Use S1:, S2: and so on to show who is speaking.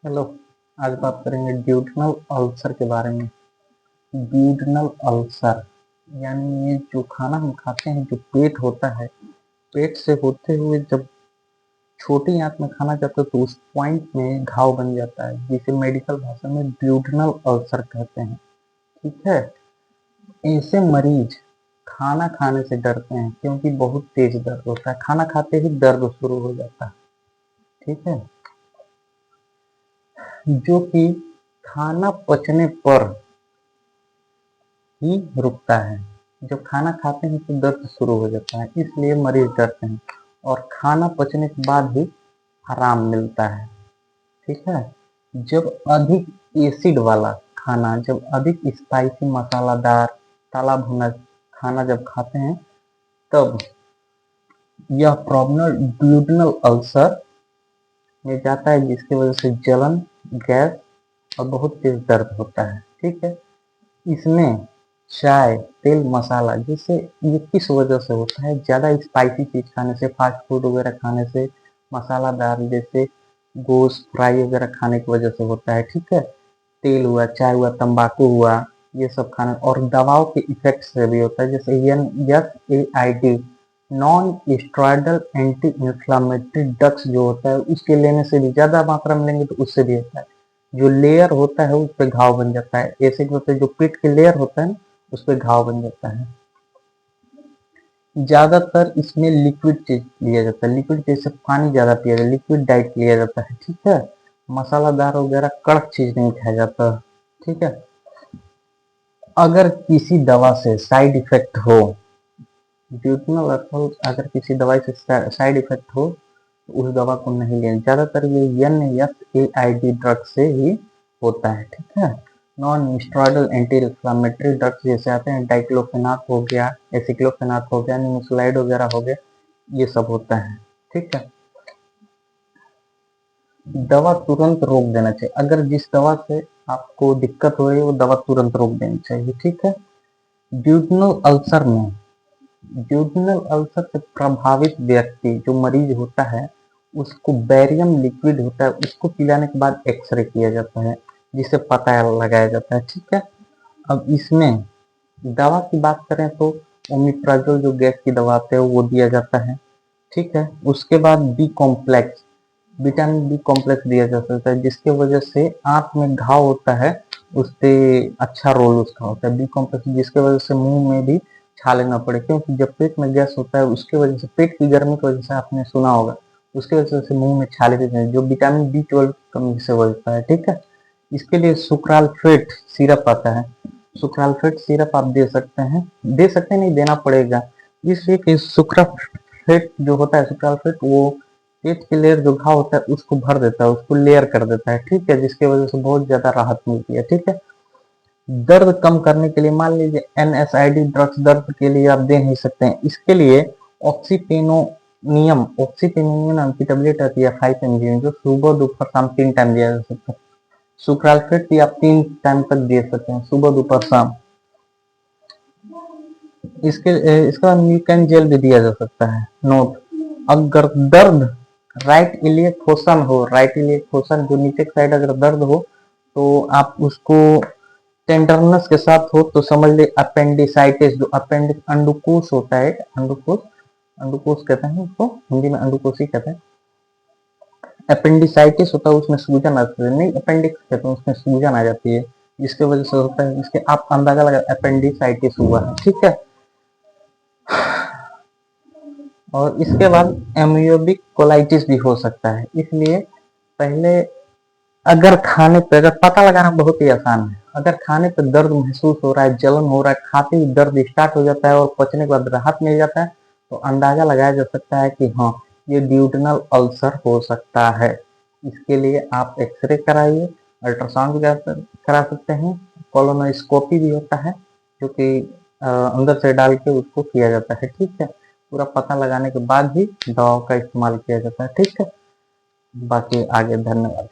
S1: Hello. आज बात करेंगे ड्यूडेनल अल्सर के बारे में। ड्यूडेनल अल्सर यानी ये जो खाना हम खाते हैं, जो पेट होता है, पेट से होते हुए जब छोटी आंत में खाना जाता है तो उस पॉइंट में घाव बन जाता है, जिसे मेडिकल भाषा में ड्यूडेनल अल्सर कहते हैं। ठीक है। ऐसे मरीज खाना खाने से डरते हैं क्योंकि बहुत तेज दर्द होता है, खाना खाते ही दर्द शुरू हो जाता है। ठीक है। जो कि खाना पचने पर ही रुकता है। जब खाना खाते हैं तो दर्द शुरू हो जाता है, इसलिए मरीज डरते हैं और खाना पचने के बाद ही आराम मिलता है। ठीक है। जब अधिक एसिड वाला खाना, जब अधिक स्पाइसी मसालादार तला भुना खाना जब खाते हैं, तब यह प्रॉब्लम ड्यूडेनल अल्सर में जाता है, जिसकी वजह से जलन, गैस और बहुत तेज दर्द होता है। ठीक है। इसमें चाय, तेल, मसाला, जैसे ये किस वजह से होता है? ज़्यादा स्पाइसी चीज़ खाने से, फास्ट फूड वगैरह खाने से, मसालादार जैसे गोश्त फ्राई वगैरह खाने की वजह से होता है। ठीक है। तेल हुआ, चाय हुआ, तंबाकू हुआ, ये सब खाना, और दवाओं के इफेक्ट से भी होता है, जैसे NSAID, non steroidal anti inflammatory drugs जो होता है, उसके लेने से भी, ज़्यादा मात्रा में लेंगे तो उससे भी होता है। जो लेयर होता है उस पर घाव बन जाता है। एसिड होता है, जो पेट के लेयर होता है ना, उस पर घाव बन जाता है। ज्यादातर इसमें लिक्विड चीज लिया जाता है, लिक्विड जैसे पानी ज्यादा पिया जाता है, लिक्विड डाइट लिया जाता है। ठीक है। मसालादार वगैरह कड़क चीज नहीं खाया जाता। ठीक है। अगर किसी दवा से साइड इफेक्ट हो, ड्यूटेनल अल्सर अगर किसी दवाई से साइड इफेक्ट हो तो उस दवा को नहीं लेना। ज्यादातर ये NSAID ड्रग से ही होता है। ठीक है। Non steroidal anti inflammatory drugs जैसे आते हैं, डाइक्लोफेनाक हो गया, एसिक्लोफेनाक हो गया, निमेसुलाइड वगैरह हो गया, ये सब होता है। ठीक है। दवा तुरंत रोक देना चाहिए। अगर जिस दवा से आपको दिक्कत हो रही है वो दवा तुरंत रोक देनी चाहिए। ठीक है। ड्यूटेनल अल्सर में, ड्यूडेनल अल्सर से प्रभावित व्यक्ति जो मरीज होता है, उसको बैरियम लिक्विड होता है, उसको पिलाने के बाद एक्सरे किया जाता है, जिससे पता लगाया जाता है। ठीक है। अब इसमें दवा की बात करें तो ओमिप्राजोल जो गैस की दवा आते हैं वो दिया जाता है। ठीक है। उसके बाद B complex, vitamin B complex दिया जा सकता है, जिसकी वजह से आंत में घाव होता है उस पे अच्छा रोल उसका होता है। बी कॉम्प्लेक्स जिसकी वजह से मुंह में भी छाले ना पड़े, क्योंकि जब पेट में गैस होता है उसकी वजह से, पेट की गर्मी की वजह से, आपने सुना होगा, उसकी वजह से मुंह में छाले भी नहीं, जो विटामिन B12 कमी से होता है। ठीक है। इसके लिए सुक्रालफेट सिरप आता है, सुक्रालफेट सिरप आप दे सकते हैं, दे सकते हैं नहीं, देना पड़ेगा, इसलिए कि सुक्रालफेट जो होता है, सुक्रालफेट वो पेट के लेयर जो घाव होता है उसको भर देता है, उसको लेयर कर देता है। ठीक है। जिसकी वजह से बहुत ज्यादा राहत मिलती है। ठीक है। दर्द कम करने के लिए, मान लीजिए NSAID ड्रग्स दर्द के लिए आप दे नहीं सकते हैं, इसके लिए ऑक्सीपेनियम नाम की टेबलेट आती है 5 mg, जो सुबह दोपहर शाम 3 टाइम दिया जा सकता है। सुक्रालफेट भी आप 3 टाइम तक दे सकते हैं, सुबह दोपहर शाम। इसका म्यूकन जेल भी दिया जा सकता है। नोट, अगर दर्द राइट इलियक फोसन हो, राइट इलियक फोसन जो नीचे की साइड अगर दर्द हो, तो आप उसको टेंडरनेस के साथ हो तो समझ ले अपेंडिसाइटिस, जो अपेंडिक्स अंडुकोश होता है, अंडुकोश, अंडुकोश कहते हैं उसको, हिंदी में अंडुकोश ही कहते हैं। अपेंडिसाइटिस होता है, उसमें सूजन आती है, नहीं अपेंडिक्स कहते हैं, उसमें सूजन आ जाती है, जिसकी वजह से होता है, इसके आप अंदाजा लगा अपेंडिसाइटिस हुआ है। ठीक है। और इसके बाद एमियोबिक कोलाइटिस भी हो सकता है। इसलिए पहले, अगर खाने पे, अगर पता लगाना बहुत ही आसान है, अगर खाने पे दर्द महसूस हो रहा है, जलन हो रहा है, खाते ही दर्द स्टार्ट हो जाता है और पचने के बाद राहत मिल जाता है, तो अंदाजा लगाया जा सकता है कि हाँ, ये ड्यूडेनल अल्सर हो सकता है। इसके लिए आप एक्सरे कराइए, अल्ट्रासाउंड भी करा सकते हैं, कोलोनोस्कोपी भी होता है, जो कि अंदर से डाल के उसको किया जाता है। ठीक है। पूरा पता लगाने के बाद ही दवाओं का इस्तेमाल किया जाता है। ठीक है। बाकी आगे, धन्यवाद।